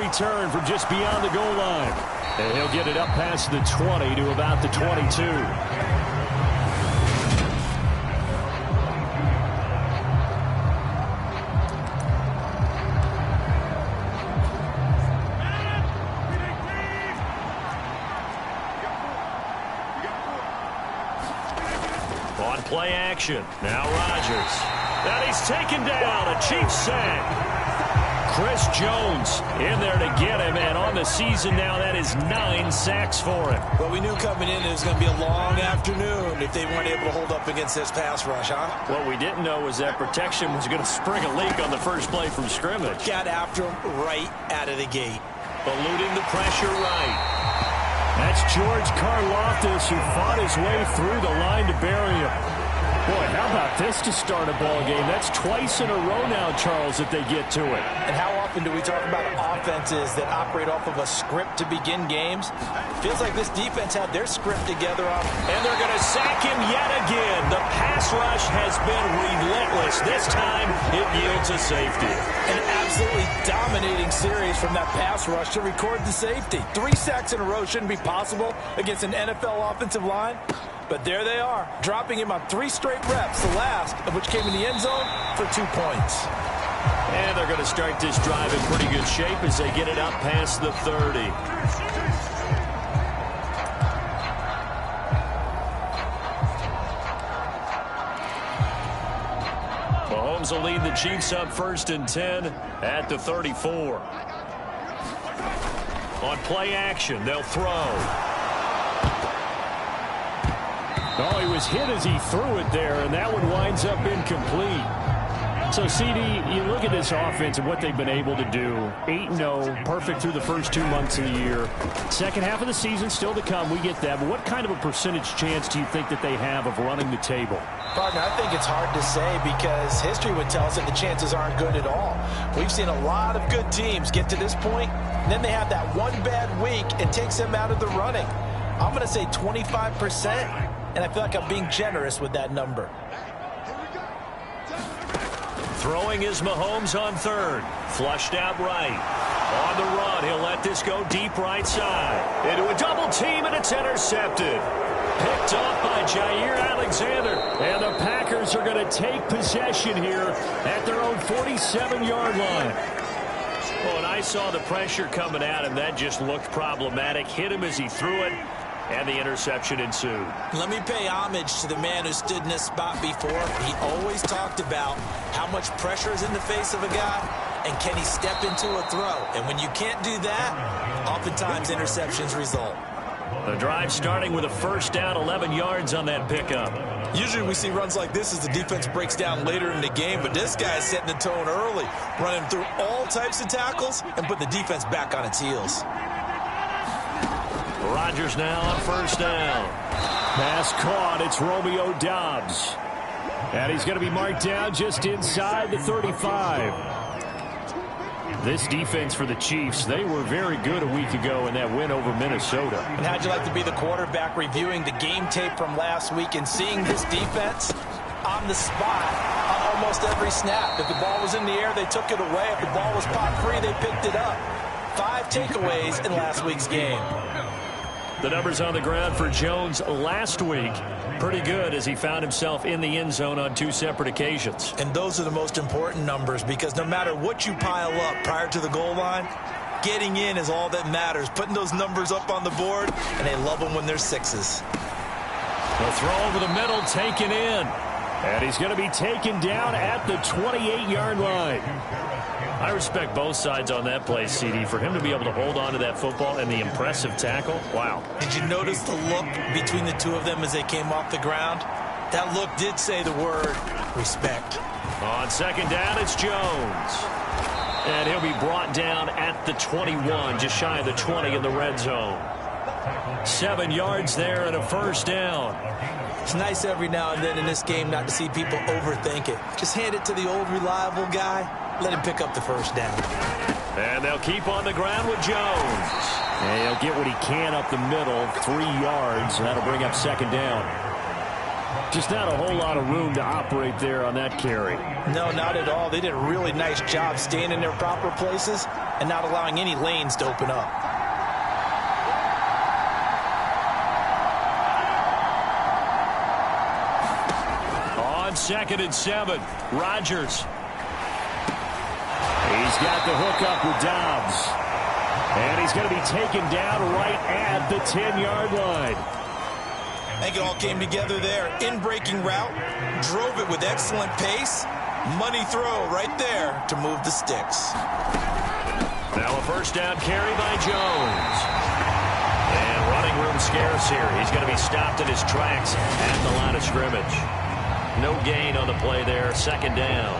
return from just beyond the goal line. And he'll get it up past the 20 to about the 22. On play action. Now Rodgers. And he's taken down. A Chiefs sack. Chris Jones in there to get him, and on the season now, that is 9 sacks for him. Well, we knew coming in it was going to be a long afternoon if they weren't able to hold up against this pass rush, huh? What we didn't know was that protection was going to spring a leak on the first play from scrimmage. Got after him right out of the gate. Eluding the pressure right. That's George Karlaftis, who fought his way through the line to bury him. Boy, how about this to start a ball game? That's twice in a row now, Charles, that they get to it. And how often do we talk about offenses that operate off of a script to begin games? Feels like this defense had their script together off. And they're going to sack him yet again. The pass rush has been relentless. This time, it yields a safety. An absolutely dominating series from that pass rush to record the safety. 3 sacks in a row shouldn't be possible against an NFL offensive line. But there they are, dropping him on 3 straight reps, the last of which came in the end zone for 2 points. And they're going to start this drive in pretty good shape as they get it up past the 30. Mahomes will lead the Chiefs up 1st and 10 at the 34. On play action, they'll throw. Oh, he was hit as he threw it there, and that one winds up incomplete. So, CD, you look at this offense and what they've been able to do. 8-0, perfect through the first 2 months of the year. Second half of the season still to come, we get that. But what kind of a percentage chance do you think that they have of running the table? Partner, I think it's hard to say because history would tell us that the chances aren't good at all. We've seen a lot of good teams get to this point, and then they have that one bad week and takes them out of the running. I'm going to say 25%. And I feel like I'm being generous with that number. Throwing is Mahomes on 3rd. Flushed out right. On the run, he'll let this go deep right side. Into a double team, and it's intercepted. Picked off by Jair Alexander. And the Packers are going to take possession here at their own 47-yard line. Well, and I saw the pressure coming at him. That just looked problematic. Hit him as he threw it. And the interception ensued. Let me pay homage to the man who stood in this spot before. He always talked about how much pressure is in the face of a guy and can he step into a throw. And when you can't do that, oftentimes interceptions result. The drive starting with a 1st down, 11 yards on that pickup. Usually we see runs like this as the defense breaks down later in the game, but this guy is setting the tone early, running through all types of tackles and put the defense back on its heels. Rodgers now on 1st down. Pass caught. It's Romeo Doubs. And he's going to be marked down just inside the 35. This defense for the Chiefs, they were very good a week ago in that win over Minnesota. And how'd you like to be the quarterback reviewing the game tape from last week and seeing this defense on the spot on almost every snap? If the ball was in the air, they took it away. If the ball was pop free, they picked it up. 5 takeaways in last week's game. The numbers on the ground for Jones last week, pretty good as he found himself in the end zone on 2 separate occasions. And those are the most important numbers because no matter what you pile up prior to the goal line, getting in is all that matters. Putting those numbers up on the board, and they love them when they're 6s. The throw over the middle, taken in. And he's going to be taken down at the 28-yard line. I respect both sides on that play, CD. For him to be able to hold on to that football and the impressive tackle, wow. Did you notice the look between the two of them as they came off the ground? That look did say the word respect. On 2nd down, it's Jones. And he'll be brought down at the 21, just shy of the 20 in the red zone. 7 yards there and a 1st down. It's nice every now and then in this game not to see people overthink it. Just hand it to the old reliable guy. Let him pick up the 1st down. And they'll keep on the ground with Jones. And he'll get what he can up the middle, 3 yards, and that'll bring up 2nd down. Just not a whole lot of room to operate there on that carry. No, not at all. They did a really nice job staying in their proper places and not allowing any lanes to open up. On 2nd and 7, Rodgers. He's got the hook up with Dobbs. And he's going to be taken down right at the 10-yard line. I think it all came together there. In-breaking route, drove it with excellent pace. Money throw right there to move the sticks. Now a first down carry by Jones. And running room scarce here. He's going to be stopped in his tracks at the line of scrimmage. No gain on the play there. 2nd down.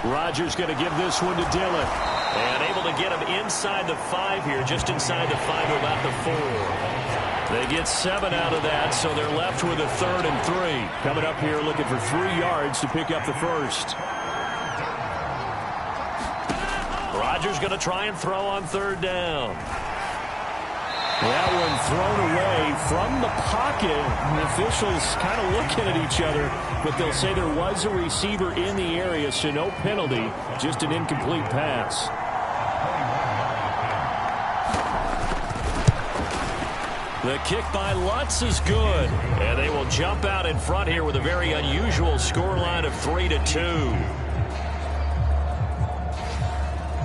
Rodgers going to give this one to Dillon. And able to get him inside the 5 here, just inside the 5, about the 4. They get 7 out of that, so they're left with a 3rd and 3. Coming up here looking for 3 yards to pick up the first. Rodgers going to try and throw on 3rd down. That one thrown away from the pocket. The officials kind of looking at each other, but they'll say there was a receiver in the area, so no penalty, just an incomplete pass. The kick by Lutz is good, and they will jump out in front here with a very unusual scoreline of 3-2.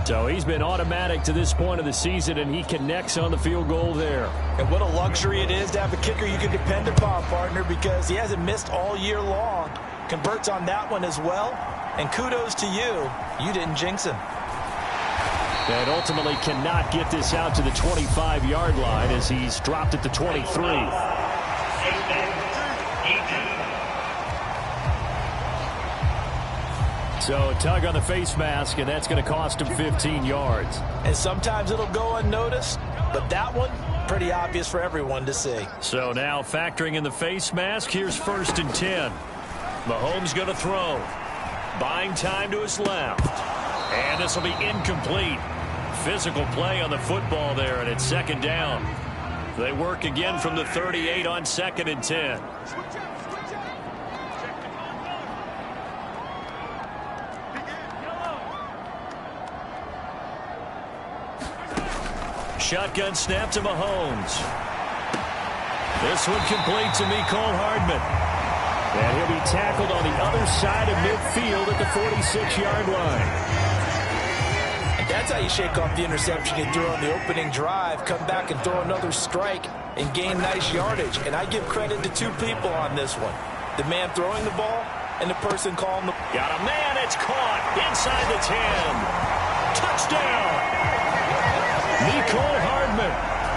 So he's been automatic to this point of the season, and he connects on the field goal there. And what a luxury it is to have a kicker you can depend upon, partner, because he hasn't missed all year long. Converts on that one as well. And kudos to you. You didn't jinx him. And ultimately cannot get this out to the 25-yard line as he's dropped at the 23. So a tug on the face mask, and that's going to cost him 15 yards. And sometimes it'll go unnoticed, but that one, pretty obvious for everyone to see. So now factoring in the face mask, here's 1st and 10. Mahomes going to throw. Buying time to his left. And this will be incomplete. Physical play on the football there, and it's 2nd down. They work again from the 38 on 2nd and 10. Shotgun snap to Mahomes. This one complete to Mecole Hardman. And he'll be tackled on the other side of midfield at the 46-yard line. And that's how you shake off the interception you threw on the opening drive. Come back and throw another strike and gain nice yardage. And I give credit to 2 people on this one. The man throwing the ball and the person calling the... Got a man, it's caught inside the 10. Touchdown! Mecole Hardman,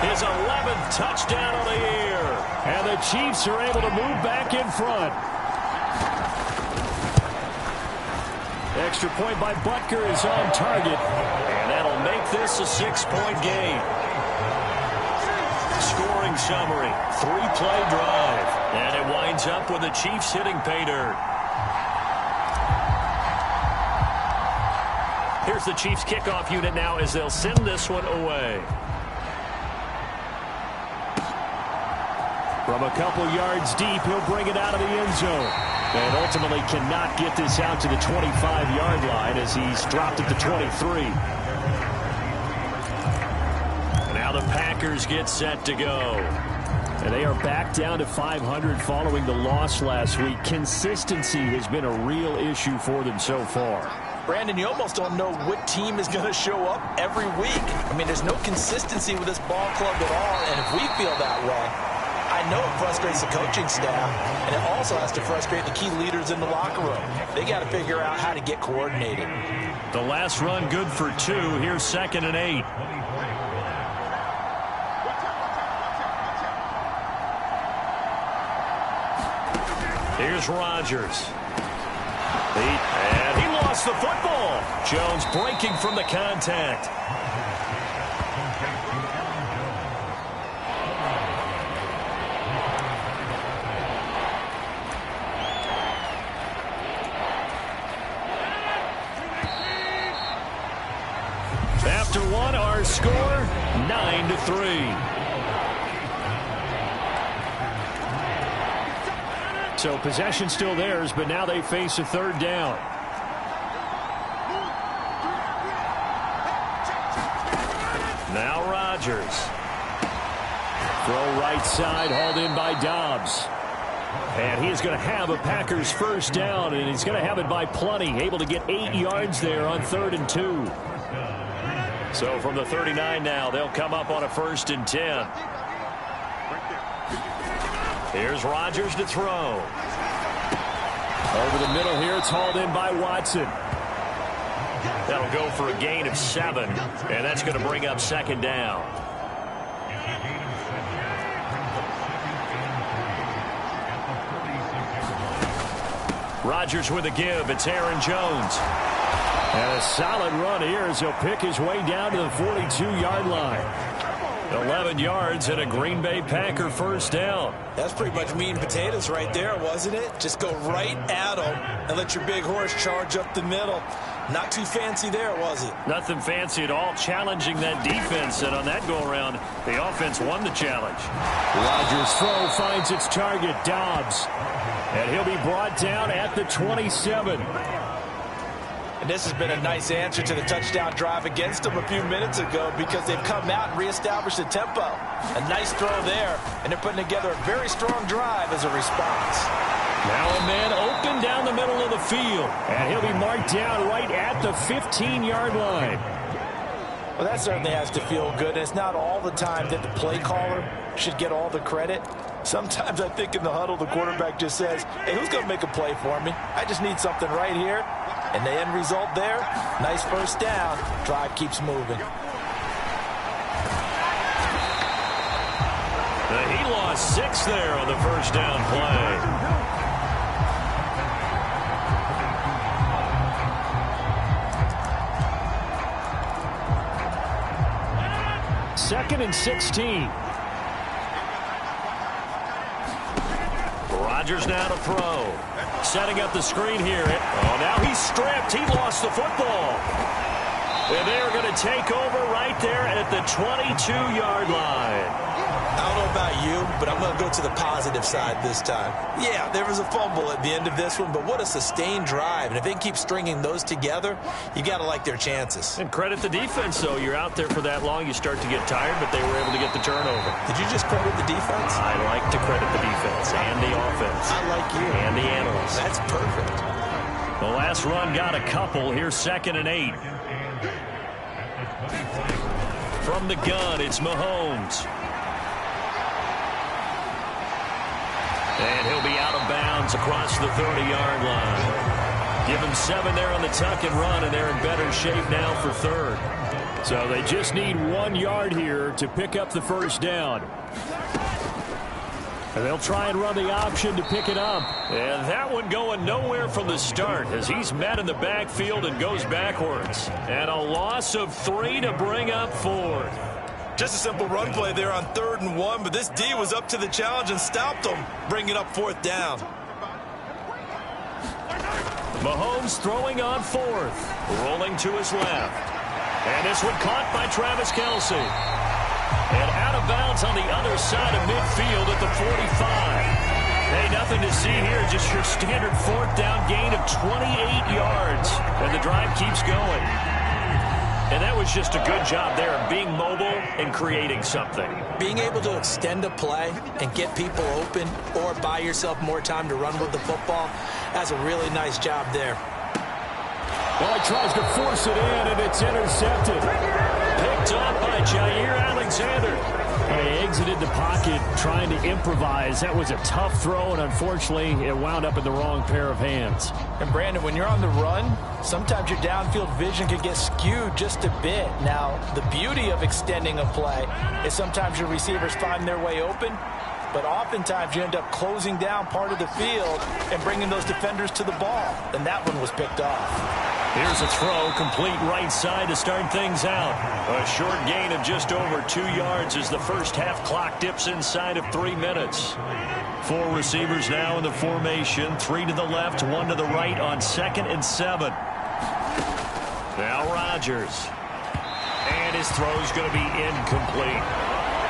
his 11th touchdown of the year. And the Chiefs are able to move back in front. Extra point by Butker is on target. And that'll make this a 6-point game. Scoring summary, 3-play drive. And it winds up with the Chiefs hitting pay dirt. Here's the Chiefs kickoff unit now as they'll send this one away. From a couple yards deep, he'll bring it out of the end zone. And ultimately cannot get this out to the 25-yard line as he's dropped at the 23. Now the Packers get set to go. And they are back down to 500 following the loss last week. Consistency has been a real issue for them so far. Brandon, you almost don't know what team is going to show up every week. I mean, there's no consistency with this ball club at all, and if we feel that way, I know it frustrates the coaching staff, and it also has to frustrate the key leaders in the locker room. They got to figure out how to get coordinated. The last run good for 2. Here's 2nd and 8. Here's Rodgers. And he lost the football. Jones breaking from the contact. After one, our score, 9-3. So possession still theirs, but now they face a third down. Now Rodgers. Throw right side, hauled in by Dobbs. And he's going to have a Packers first down, and he's going to have it by plenty. Able to get 8 yards there on 3rd and 2. So from the 39 now, they'll come up on a 1st and 10. Here's Rodgers to throw. Over the middle here, it's hauled in by Watson. That'll go for a gain of 7, and that's going to bring up 2nd down. Rodgers with a give. It's Aaron Jones. And a solid run here as he'll pick his way down to the 42-yard line. 11 yards and a Green Bay Packer first down. That's pretty much meat and potatoes right there, wasn't it? Just go right at them and let your big horse charge up the middle. Not too fancy there, was it? Nothing fancy at all, challenging that defense. And on that go-around, the offense won the challenge. Rodgers' throw finds its target, Dobbs. And he'll be brought down at the 27. And this has been a nice answer to the touchdown drive against them a few minutes ago because they've come out and reestablished the tempo. A nice throw there, and they're putting together a very strong drive as a response. Now a man open down the middle of the field, and he'll be marked down right at the 15-yard line. Well, that certainly has to feel good. It's not all the time that the play caller should get all the credit. Sometimes I think in the huddle, the quarterback just says, hey, who's going to make a play for me? I just need something right here. And the end result there, nice first down. Drive keeps moving. He lost 6 there on the first down play. Second and 16. Rodgers now to throw. Setting up the screen here. Oh, now he's stripped. He lost the football. And they're going to take over right there at the 22-yard line. I don't know about you, but I'm going to go to the positive side this time. Yeah, there was a fumble at the end of this one, but what a sustained drive. And if they keep stringing those together, you got to like their chances. And credit the defense, though. You're out there for that long, you start to get tired, but they were able to get the turnover. Did you just credit the defense? I like to credit the defense and the offense. I like you. And the analysts. That's perfect. The last run got a couple. Here's 2nd and 8. From the gun, it's Mahomes. And he'll be out of bounds across the 30-yard line. Give him 7 there on the tuck and run, and they're in better shape now for 3rd. So they just need 1 yard here to pick up the first down. And they'll try and run the option to pick it up. And that one going nowhere from the start as he's met in the backfield and goes backwards. And a loss of 3 to bring up 4th. Just a simple run play there on 3rd and 1, but this D was up to the challenge and stopped them, bringing up 4th down. Mahomes throwing on 4th, rolling to his left. And this one caught by Travis Kelce. And out of bounds on the other side of midfield at the 45. Hey, nothing to see here, just your standard 4th down gain of 28 yards. And the drive keeps going. And that was just a good job there of being mobile and creating something. Being able to extend a play and get people open or buy yourself more time to run with the football, that's a really nice job there. Well, he tries to force it in, and it's intercepted. Picked up by Jair Alexander. He exited the pocket trying to improvise. That was a tough throw, and unfortunately, it wound up in the wrong pair of hands. And, Brandon, when you're on the run, sometimes your downfield vision can get skewed just a bit. Now, the beauty of extending a play is sometimes your receivers find their way open, but oftentimes you end up closing down part of the field and bringing those defenders to the ball. And that one was picked off. Here's a throw, complete right side to start things out. A short gain of just over 2 yards as the first half clock dips inside of 3 minutes. 4 receivers now in the formation, 3 to the left, 1 to the right on 2nd and 7. Now Rodgers. And his throw's going to be incomplete.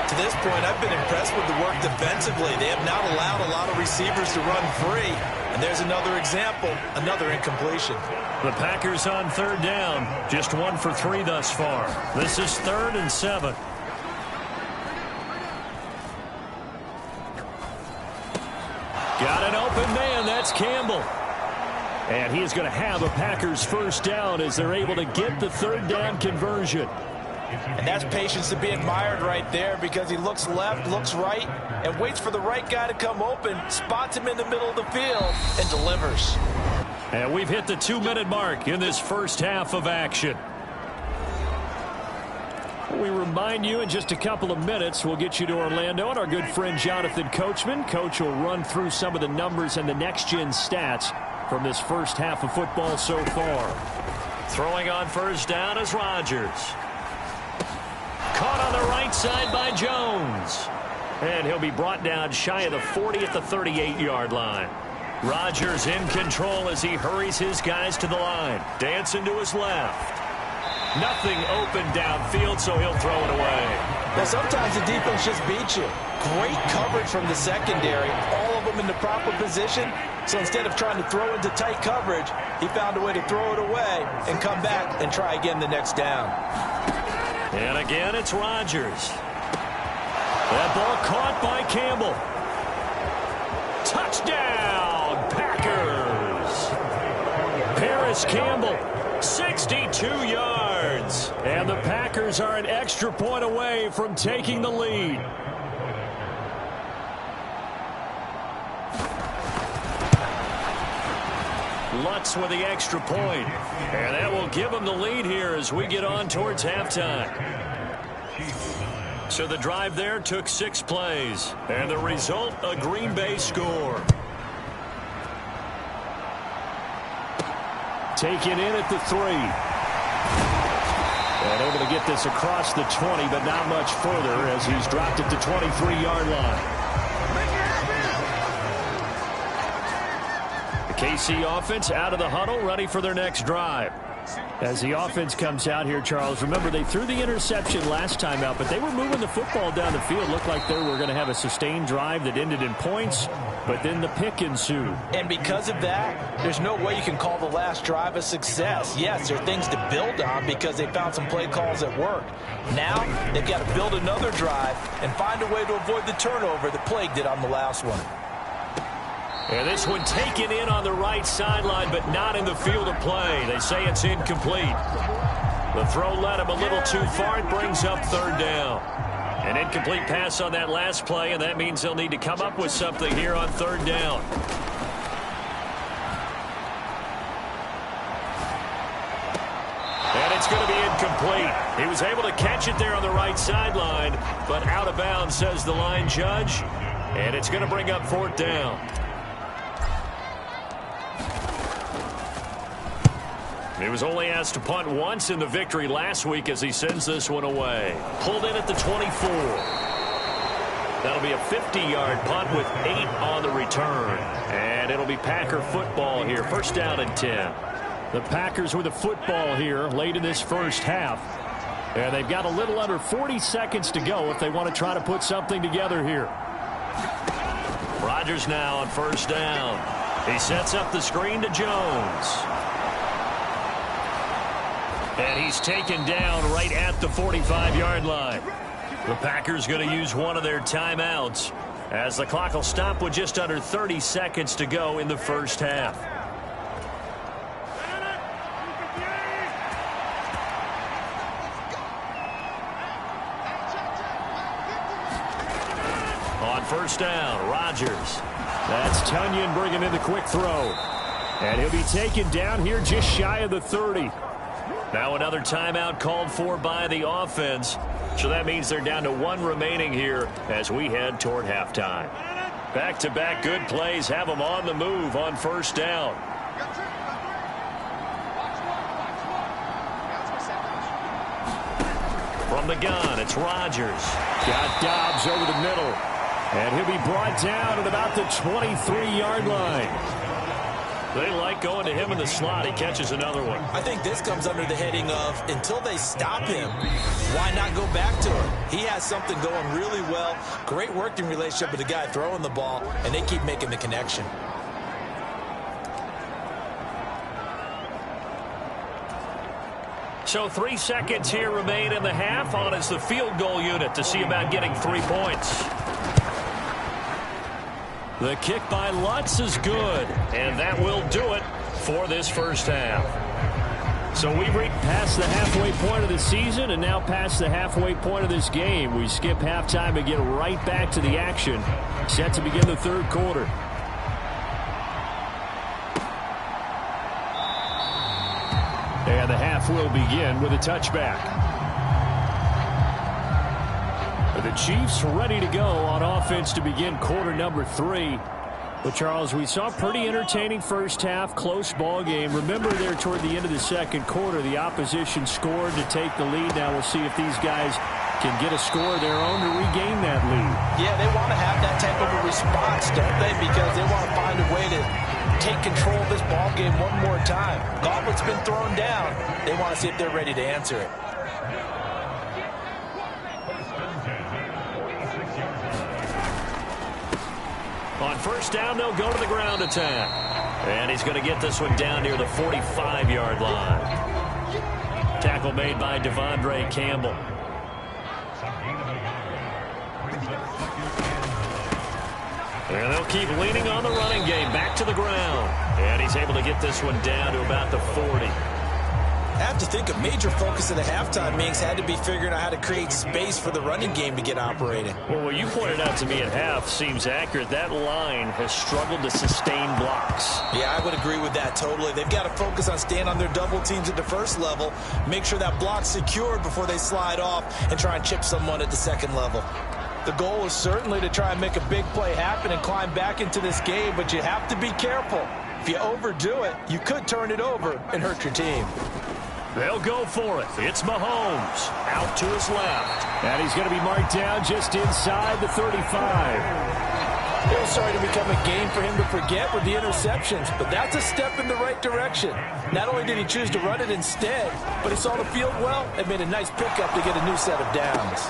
To this point, I've been impressed with the work defensively. They have not allowed a lot of receivers to run free. And there's another example, another incompletion. The Packers on third down, just 1 for 3 thus far. This is 3rd and 7. Got an open man, that's Campbell. And he is going to have a Packers first down as they're able to get the third down conversion. And that's patience to be admired right there, because he looks left, looks right, and waits for the right guy to come open, spots him in the middle of the field, and delivers. And we've hit the 2-minute mark in this first half of action. We remind you in just a couple of minutes we'll get you to Orlando and our good friend Jonathan Coachman. Coach will run through some of the numbers and the next-gen stats from this first half of football so far. Throwing on first down is Rodgers. Caught on the right side by Jones. And he'll be brought down shy of the 40 at the 38-yard line. Rodgers in control as he hurries his guys to the line. Dancing to his left. Nothing open downfield, so he'll throw it away. Now, sometimes the defense just beats you. Great coverage from the secondary. All of them in the proper position. So instead of trying to throw into tight coverage, he found a way to throw it away and come back and try again the next down. And again, it's Rodgers. That ball caught by Campbell. Touchdown, Packers. Paris Campbell, 62 yards. And the Packers are an extra point away from taking the lead. Lutz with the extra point. And that will give them the lead here as we get on towards halftime. So the drive there took 6 plays. And the result, a Green Bay score. Taken in at the 3. And able to get this across the 20, but not much further as he's dropped it to 23-yard line. KC offense out of the huddle, ready for their next drive. As the offense comes out here, Charles, remember they threw the interception last time out, but they were moving the football down the field. Looked like they were going to have a sustained drive that ended in points, but then the pick ensued. And because of that, there's no way you can call the last drive a success. Yes, there are things to build on because they found some play calls that worked. Now they've got to build another drive and find a way to avoid the turnover that plagued it on the last one. And this one taken in on the right sideline, but not in the field of play. They say it's incomplete. The throw led him a little too far. It brings up third down. An incomplete pass on that last play, and that means they'll need to come up with something here on third down. And it's going to be incomplete. He was able to catch it there on the right sideline, but out of bounds, says the line judge. And it's going to bring up fourth down. He was only asked to punt once in the victory last week as he sends this one away. Pulled in at the 24. That'll be a 50-yard punt with 8 on the return. And it'll be Packer football here. First down and 10. The Packers with a football here late in this first half. And they've got a little under 40 seconds to go if they want to try to put something together here. Rodgers now on first down. He sets up the screen to Jones. And he's taken down right at the 45-yard line. The Packers going to use one of their timeouts as the clock will stop with just under 30 seconds to go in the first half. On first down, Rodgers. That's Tunyon bringing in the quick throw. And he'll be taken down here just shy of the 30. Now another timeout called for by the offense. So that means they're down to 1 remaining here as we head toward halftime. Back-to-back good plays have them on the move on first down. From the gun, it's Rodgers. Got Dobbs over the middle. And he'll be brought down at about the 23-yard line. They like going to him in the slot. He catches another one. I think this comes under the heading of until they stop him, why not go back to him? He has something going really well. Great working relationship with the guy throwing the ball, and they keep making the connection. So 3 seconds here remain in the half. On is the field goal unit to see about getting 3 points. The kick by Lutz is good, and that will do it for this first half. So we've reached past the halfway point of the season and now past the halfway point of this game. We skip halftime and get right back to the action. Set to begin the third quarter. And the half will begin with a touchback. The Chiefs ready to go on offense to begin quarter number 3. But, Charles, we saw a pretty entertaining first half, close ball game. Remember there toward the end of the second quarter, the opposition scored to take the lead. Now we'll see if these guys can get a score of their own to regain that lead. Yeah, they want to have that type of a response, don't they? Because they want to find a way to take control of this ball game one more time. Goblet's been thrown down. They want to see if they're ready to answer it. On first down, they'll go to the ground attack. And he's going to get this one down near the 45-yard line. Tackle made by Devondre Campbell. And they'll keep leaning on the running game. Back to the ground. And he's able to get this one down to about the 40. I have to think a major focus of the halftime meetings had to be figuring out how to create space for the running game to get operating. Well, what you pointed out to me at half seems accurate. That line has struggled to sustain blocks. Yeah, I would agree with that totally. They've got to focus on staying on their double teams at the first level, make sure that block's secured before they slide off and try and chip someone at the second level. The goal is certainly to try and make a big play happen and climb back into this game, but you have to be careful. If you overdo it, you could turn it over and hurt your team. They'll go for it. It's Mahomes out to his left. And he's going to be marked down just inside the 35. It was starting to become a game for him to forget with the interceptions, but that's a step in the right direction. Not only did he choose to run it instead, but he saw the field well and made a nice pickup to get a new set of downs.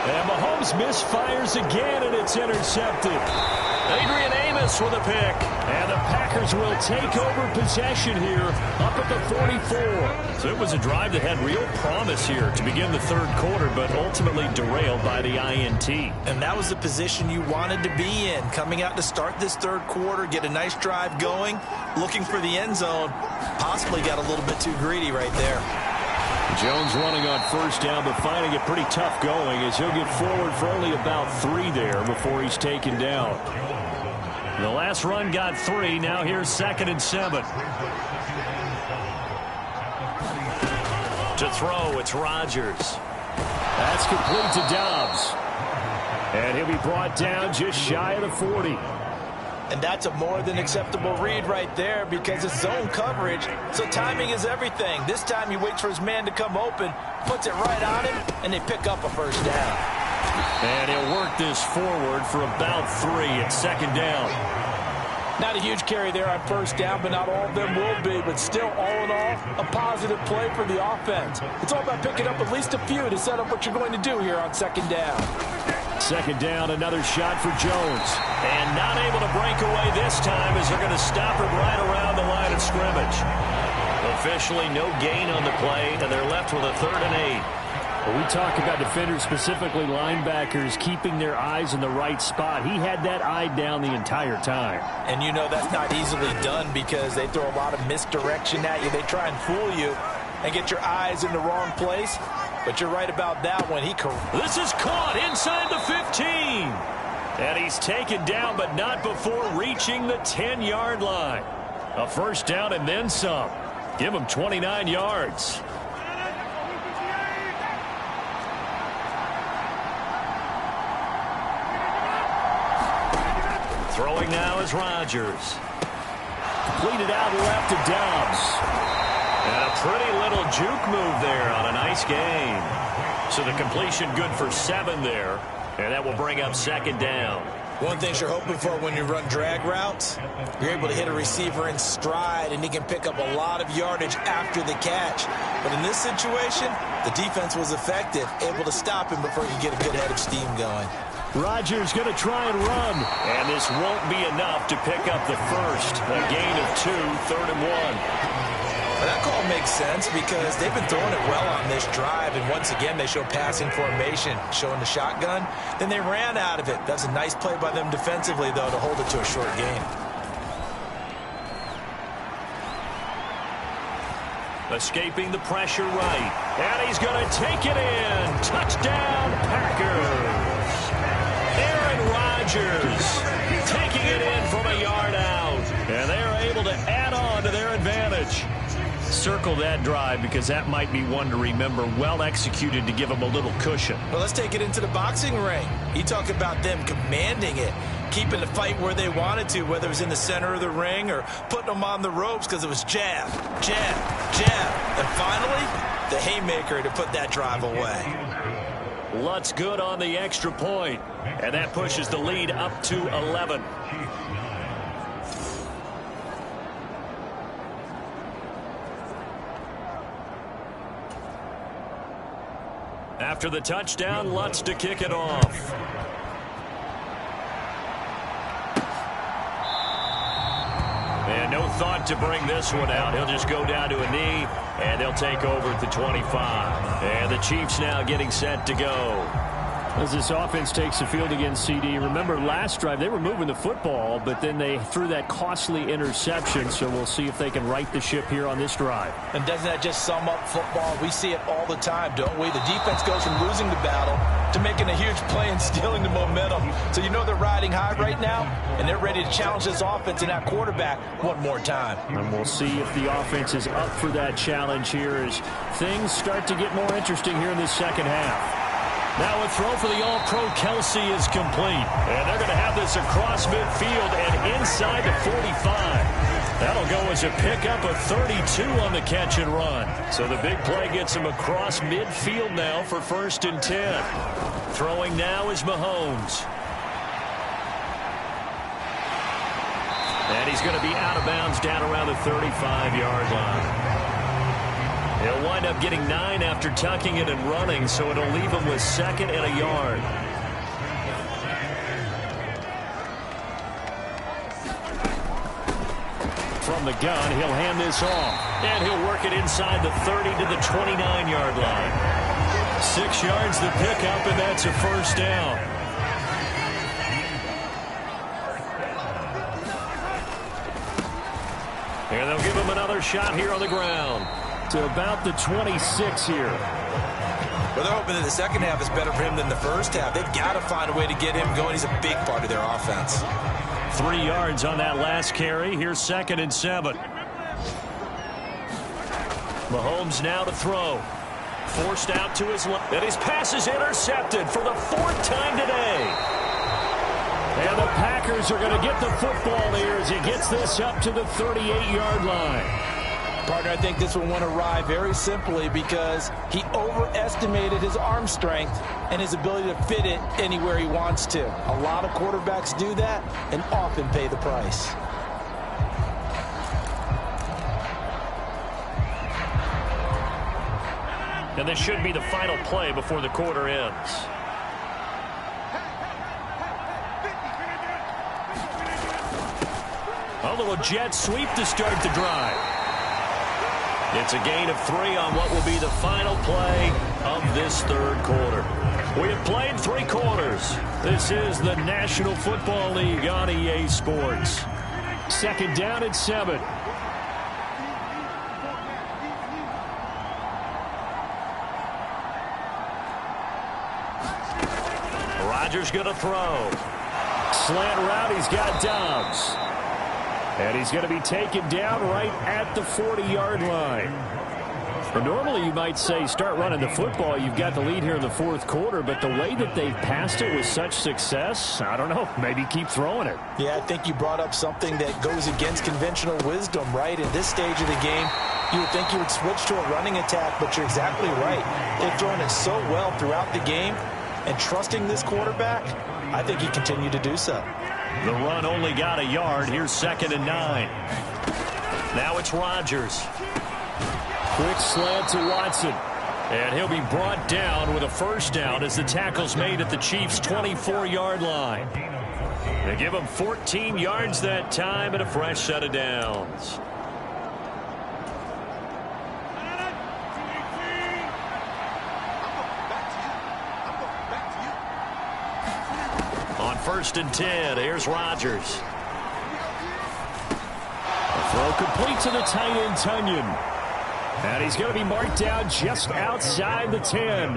And Mahomes misfires again, and it's intercepted. Adrian Amos with a pick. And the Packers will take over possession here up at the 44. So it was a drive that had real promise here to begin the third quarter, but ultimately derailed by the INT. And that was the position you wanted to be in, coming out to start this third quarter, get a nice drive going, looking for the end zone. Possibly got a little bit too greedy right there. Jones running on first down, but finding it pretty tough going as he'll get forward for only about 3 there before he's taken down. The last run got 3. Now here's 2nd and 7. To throw, it's Rodgers. That's complete to Dobbs. And he'll be brought down just shy of the 40. And that's a more than acceptable read right there because it's zone coverage, so timing is everything. This time he waits for his man to come open, puts it right on him, and they pick up a first down. And he'll work this forward for about 3 at 2nd down. Not a huge carry there on first down, but not all of them will be. But still, all in all, a positive play for the offense. It's all about picking up at least a few to set up what you're going to do here on 2nd down. 2nd down, another shot for Jones. And not able to break away this time as they're going to stop him right around the line of scrimmage. Officially no gain on the play, and they're left with a 3rd and 8. Well, we talk about defenders, specifically linebackers, keeping their eyes in the right spot. He had that eye down the entire time. And you know that's not easily done because they throw a lot of misdirection at you. They try and fool you and get your eyes in the wrong place. But you're right about that one. This is caught inside the 15. And he's taken down, but not before reaching the 10-yard line. A first down and then some. Give him 29 yards. Throwing now is Rodgers. Completed out left to Dobbs. And a pretty little juke move there on a nice game. So the completion good for 7 there. And that will bring up 2nd down. One thing you're hoping for when you run drag routes, you're able to hit a receiver in stride, and he can pick up a lot of yardage after the catch. But in this situation, the defense was effective, able to stop him before he could get a good head of steam going. Rodgers going to try and run. And this won't be enough to pick up the first. A gain of 2, 3rd and 1. Well, that call makes sense because they've been throwing it well on this drive, and once again they show passing formation, showing the shotgun. Then they ran out of it. That's a nice play by them defensively, though, to hold it to a short gain. Escaping the pressure right. And he's going to take it in. Touchdown, Packers. Aaron Rodgers taking it in from a yard out. And they're able to add on to their advantage. Circle that drive because that might be one to remember. Well executed to give them a little cushion. Well, let's take it into the boxing ring. You talk about them commanding it, keeping the fight where they wanted to, whether it was in the center of the ring or putting them on the ropes because it was jab, jab, jab. And finally, the haymaker to put that drive away. Lutz good on the extra point, and that pushes the lead up to 11. After the touchdown, Lutz to kick it off. And no thought to bring this one out. He'll just go down to a knee, and they'll take over at the 25. And the Chiefs now getting set to go. As this offense takes the field against CD, remember last drive they were moving the football, but then they threw that costly interception, so we'll see if they can right the ship here on this drive. And doesn't that just sum up football? We see it all the time, don't we? The defense goes from losing the battle to making a huge play and stealing the momentum. So you know they're riding high right now, and they're ready to challenge this offense and that quarterback one more time. And we'll see if the offense is up for that challenge here as things start to get more interesting here in this second half. Now a throw for the All-Pro Kelsey is complete. And they're going to have this across midfield and inside the 45. That'll go as a pickup of 32 on the catch and run. So the big play gets him across midfield now for 1st and 10. Throwing now is Mahomes. And he's going to be out of bounds down around the 35-yard line. He'll wind up getting 9 after tucking it and running, so it'll leave him with 2nd and a yard. From the gun, he'll hand this off. And he'll work it inside the 30 to the 29-yard line. 6 yards the pickup, and that's a 1st down. And they'll give him another shot here on the ground. To about the 26 here. Well, they're hoping that the second half is better for him than the first half. They've got to find a way to get him going. He's a big part of their offense. 3 yards on that last carry. Here's 2nd and 7. Mahomes now to throw. Forced out to his left. And his pass is intercepted for the 4th time today. And the Packers are going to get the football here as he gets this up to the 38-yard line. Partner, I think this one went awry very simply because he overestimated his arm strength and his ability to fit it anywhere he wants to. A lot of quarterbacks do that and often pay the price. And this should be the final play before the quarter ends. A little jet sweep to start the drive. It's a gain of 3 on what will be the final play of this 3rd quarter. We have played 3 quarters. This is the National Football League on EA Sports. 2nd down and 7. Rodgers going to throw. Slant route, he's got Dobbs. And he's going to be taken down right at the 40-yard line. And normally you might say start running the football. You've got the lead here in the 4th quarter, but the way that they've passed it with such success, I don't know, maybe keep throwing it. Yeah, I think you brought up something that goes against conventional wisdom, right? At this stage of the game, you would think you would switch to a running attack, but you're exactly right. They've thrown it so well throughout the game. and trusting this quarterback, I think he continued to do so. The run only got a yard. Here's 2nd and 9. Now it's Rodgers. Quick slant to Watson. And he'll be brought down with a first down as the tackle's made at the Chiefs' 24-yard line. They give him 14 yards that time and a fresh set of downs. On 1st and 10, here's Rodgers. A throw complete to the tight end, Tunyon. And he's going to be marked down just outside the 10.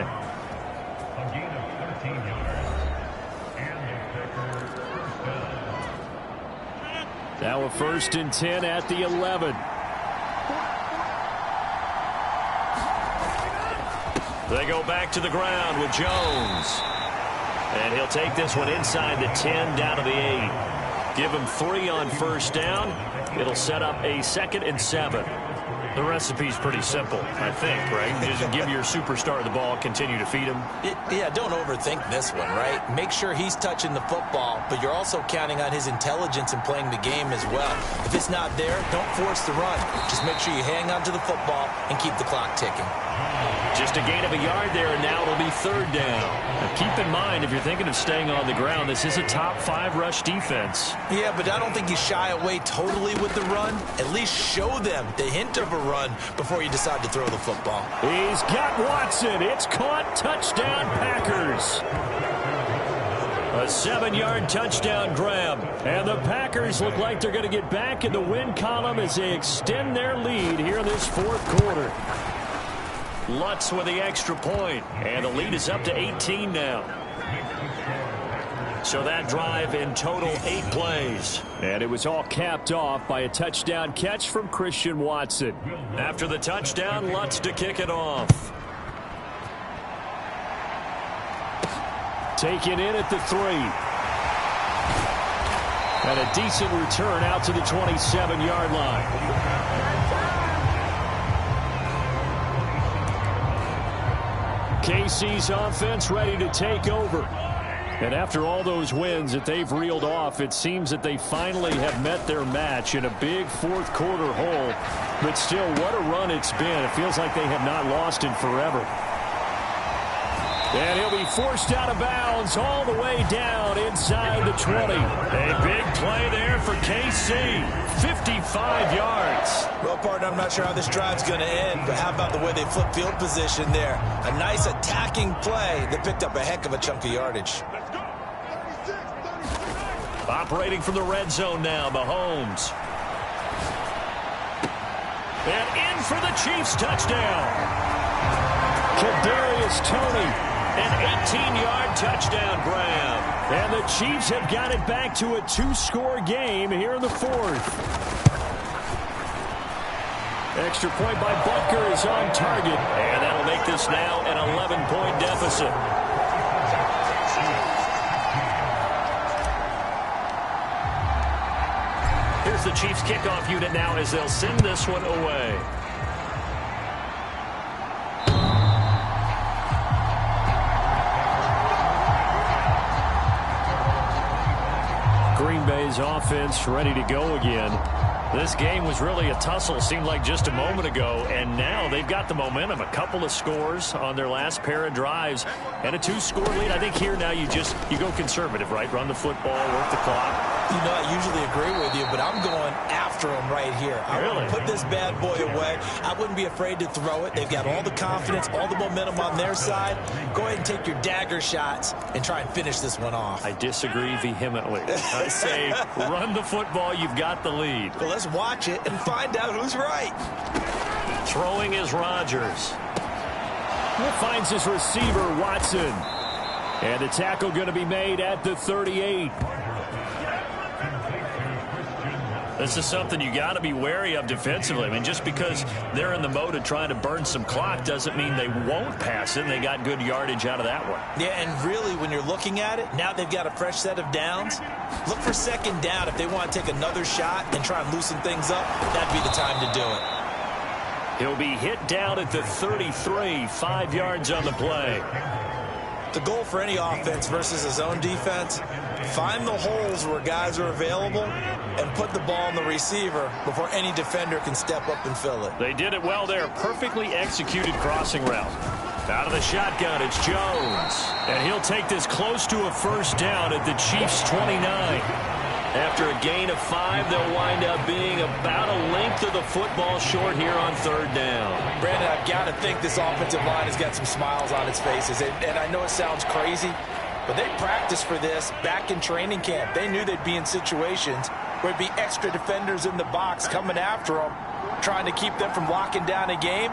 Now a 1st and 10 at the 11. They go back to the ground with Jones. And he'll take this one inside the 10 down to the 8. Give him 3 on first down. It'll set up a 2nd and 7. The recipe's pretty simple, I think, right? Just give your superstar the ball, continue to feed him. Yeah, don't overthink this one, right? Make sure he's touching the football, but you're also counting on his intelligence in playing the game as well. If it's not there, don't force the run. Just make sure you hang on to the football and keep the clock ticking. Just a gain of a yard there, and now it'll be 3rd down. Now keep in mind, if you're thinking of staying on the ground, this is a top 5 rush defense. Yeah, but I don't think you shy away totally with the run. At least show them the hint of a run before you decide to throw the football. He's got Watson. It's caught. Touchdown, Packers. A 7-yard touchdown grab. And the Packers look like they're going to get back in the win column as they extend their lead here in this 4th quarter. Lutz with the extra point, and the lead is up to 18 now. So that drive in total 8 plays. And it was all capped off by a touchdown catch from Christian Watson. After the touchdown, Lutz to kick it off. Taken in at the 3. And a decent return out to the 27-yard line. KC's offense ready to take over. And after all those wins that they've reeled off, it seems that they finally have met their match in a big 4th quarter hole. But still, what a run it's been. It feels like they have not lost in forever. And he'll be forced out of bounds all the way down inside the 20. A big play there for KC. 55 yards. Well, partner, I'm not sure how this drive's going to end, but how about the way they flip field position there? A nice attacking play that picked up a heck of a chunk of yardage. Operating from the red zone now, Mahomes. And in for the Chiefs touchdown. Kadarius Toney. An 18-yard touchdown grab. And the Chiefs have got it back to a 2-score game here in the 4th. Extra point by Butker is on target. And that'll make this now an 11-point deficit. Here's the Chiefs kickoff unit now as they'll send this one away. Green Bay's offense ready to go again. This game was really a tussle, seemed like just a moment ago, and now they've got the momentum. A couple of scores on their last pair of drives and a 2-score lead. I think here now you go conservative, right? Run the football, work the clock. You know, I usually agree with you, but I'm going after him right here. I want to put this bad boy away. I wouldn't be afraid to throw it. They've got all the confidence, all the momentum on their side. Go ahead and take your dagger shots and try and finish this one off. I disagree vehemently. I say run the football. You've got the lead. Well, let's watch it and find out who's right. Throwing is Rodgers. He finds his receiver, Watson. And the tackle going to be made at the 38. This is something you got to be wary of defensively. I mean, just because they're in the mode of trying to burn some clock doesn't mean they won't pass it. And they got good yardage out of that one. Yeah, and really, when you're looking at it, now they've got a fresh set of downs. Look for 2nd down if they want to take another shot and try and loosen things up. That'd be the time to do it. He'll be hit down at the 33, 5 yards on the play. The goal for any offense versus a zone defense, find the holes where guys are available and put the ball on the receiver before any defender can step up and fill it. They did it well there. Perfectly executed crossing route. Out of the shotgun, it's Jones. And he'll take this close to a first down at the Chiefs' 29. After a gain of 5, they'll wind up being about a length of the football short here on third down. Brandon, I've got to think this offensive line has got some smiles on its faces. And I know it sounds crazy, but they practiced for this back in training camp. They knew they'd be in situations where there'd be extra defenders in the box coming after them, trying to keep them from locking down a game.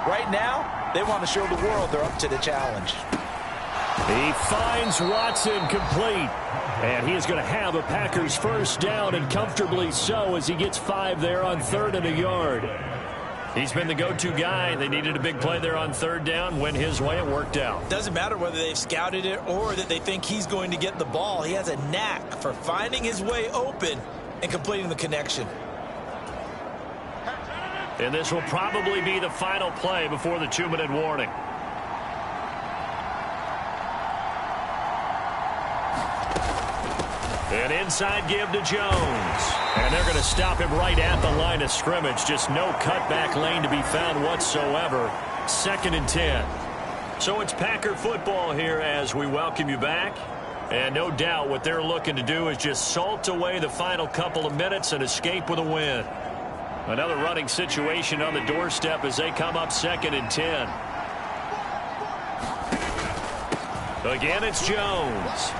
Right now, they want to show the world they're up to the challenge. He finds Watson complete. And he is going to have a Packers first down, and comfortably so, as he gets 5 there on 3rd and a yard. He's been the go-to guy. They needed a big play there on 3rd down. Went his way. It worked out. Doesn't matter whether they've scouted it or that they think he's going to get the ball. He has a knack for finding his way open and completing the connection. And this will probably be the final play before the 2-minute warning. An inside give to Jones. And they're going to stop him right at the line of scrimmage. Just no cutback lane to be found whatsoever. 2nd and 10. So it's Packer football here as we welcome you back. And no doubt what they're looking to do is just salt away the final couple of minutes and escape with a win. Another running situation on the doorstep as they come up 2nd and 10. Again, it's Jones.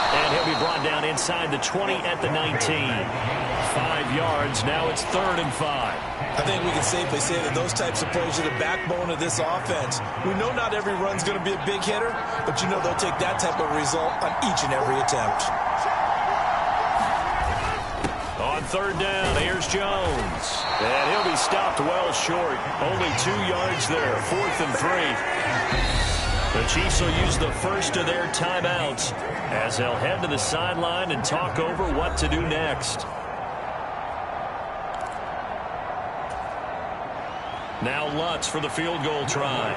And he'll be brought down inside the 20 at the 19. 5 yards. Now it's 3rd and 5. I think we can safely say that those types of plays are the backbone of this offense. We know not every run's going to be a big hitter, but you know they'll take that type of result on each and every attempt. On 3rd down, here's Jones. And he'll be stopped well short. Only 2 yards there. 4th and 3. The Chiefs will use the first of their timeouts as they'll head to the sideline and talk over what to do next. Now Lutz for the field goal try.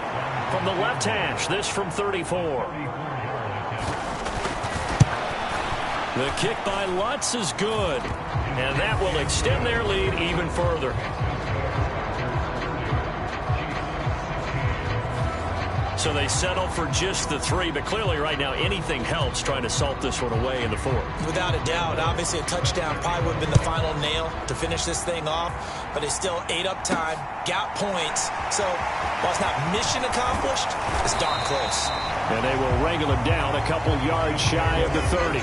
From the left hash, this from 34. The kick by Lutz is good, and that will extend their lead even further. So they settle for just the 3, but clearly right now anything helps trying to salt this one away in the 4th. Without a doubt, obviously a touchdown probably would have been the final nail to finish this thing off, but they still ate up time, got points. So while it's not mission accomplished, it's darn close. And they will wrangle him down a couple yards shy of the 30.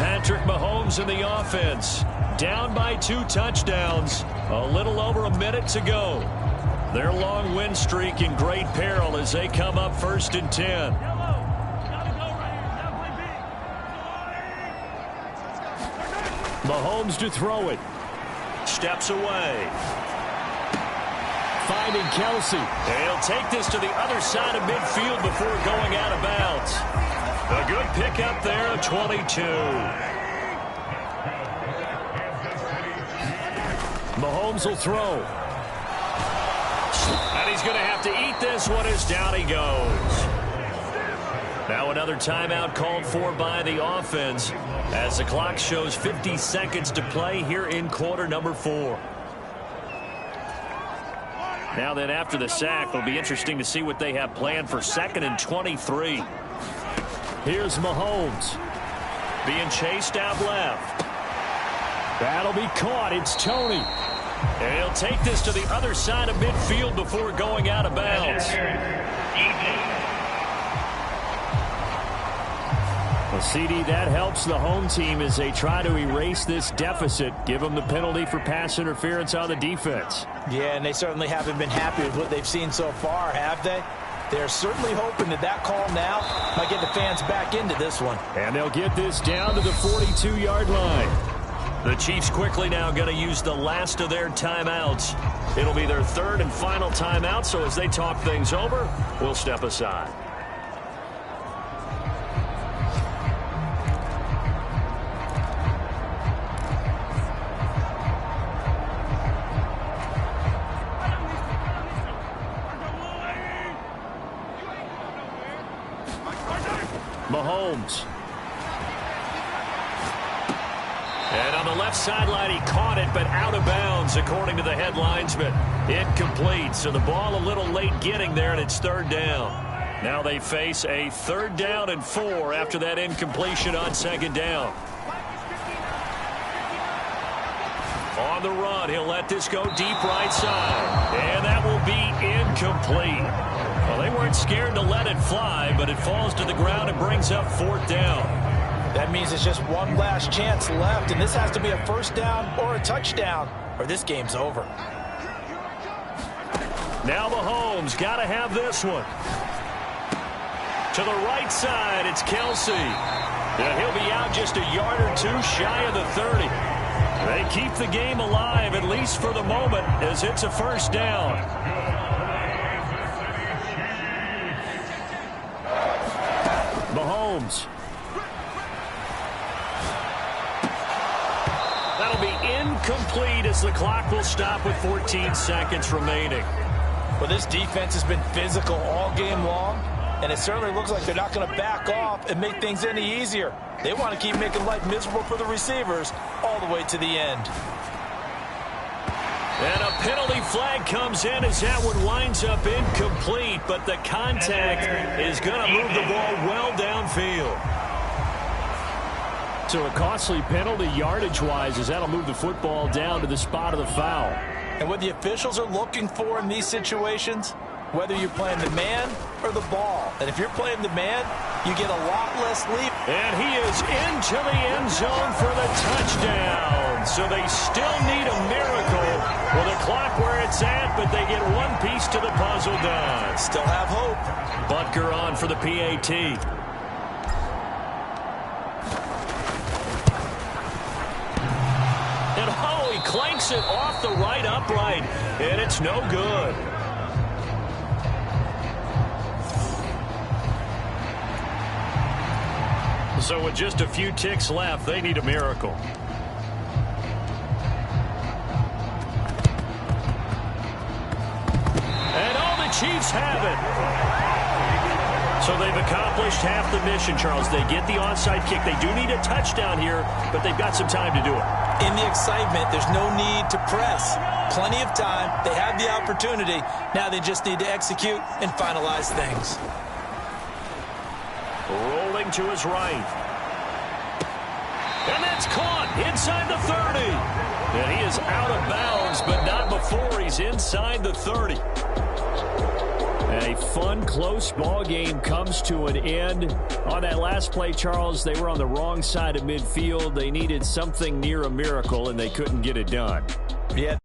Patrick Mahomes in the offense. Down by 2 touchdowns. A little over a minute to go. Their long win streak in great peril as they come up 1st and 10. Mahomes to throw it. Steps away. Finding Kelsey. He'll take this to the other side of midfield before going out of bounds. A good pickup there of 22. Mahomes will throw. And he's going to have to eat this one as down he goes. Now another timeout called for by the offense as the clock shows 50 seconds to play here in quarter number 4. Now then, after the sack, it'll be interesting to see what they have planned for 2nd and 23. Here's Mahomes being chased out left. That'll be caught. It's Tony. And he'll take this to the other side of midfield before going out of bounds. Well, CD, that helps the home team as they try to erase this deficit. Give them the penalty for pass interference on the defense. Yeah, and they certainly haven't been happy with what they've seen so far, have they? They're certainly hoping that that call now might get the fans back into this one. And they'll get this down to the 42-yard line. The Chiefs quickly now going to use the last of their timeouts. It'll be their 3rd and final timeout, so as they talk things over, we'll step aside. And on the left sideline, he caught it, but out of bounds, according to the head linesman. Incomplete, so the ball a little late getting there, and it's third down. Now they face a 3rd down and 4 after that incompletion on 2nd down. On the run, he'll let this go deep right side. And that will be incomplete. Well, they weren't scared to let it fly, but it falls to the ground and brings up 4th down. That means it's just one last chance left, and this has to be a 1st down or a touchdown, or this game's over. Now Mahomes got to have this one. To the right side, it's Kelsey. And he'll be out just a yard or 2 shy of the 30. They keep the game alive, at least for the moment, as it's a 1st down. Mahomes. That'll be incomplete as the clock will stop with 14 seconds remaining. Well, this defense has been physical all game long, and it certainly looks like they're not going to back off and make things any easier. They want to keep making life miserable for the receivers all the way to the end. And a penalty flag comes in as that one winds up incomplete, but the contact is going to move the ball well downfield. So a costly penalty yardage-wise as that'll move the football down to the spot of the foul. And what the officials are looking for in these situations, whether you're playing the man or the ball. And if you're playing the man, you get a lot less leap. And he is into the end zone for the touchdown. So they still need a miracle with the clock where it's at, but they get one piece to the puzzle done. Still have hope. Butker on for the PAT. And oh, he clanks it off the right upright, and it's no good. So with just a few ticks left, they need a miracle. And all the Chiefs have it. So they've accomplished half the mission, Charles. They get the onside kick. They do need a touchdown here, but they've got some time to do it. In the excitement, there's no need to press. Plenty of time. They have the opportunity. Now they just need to execute and finalize things. Rolling to his right. And that's caught inside the 30. And he is out of bounds, but not before he's inside the 30. A fun, close ball game comes to an end. On that last play, Charles, they were on the wrong side of midfield. They needed something near a miracle, and they couldn't get it done. Yeah,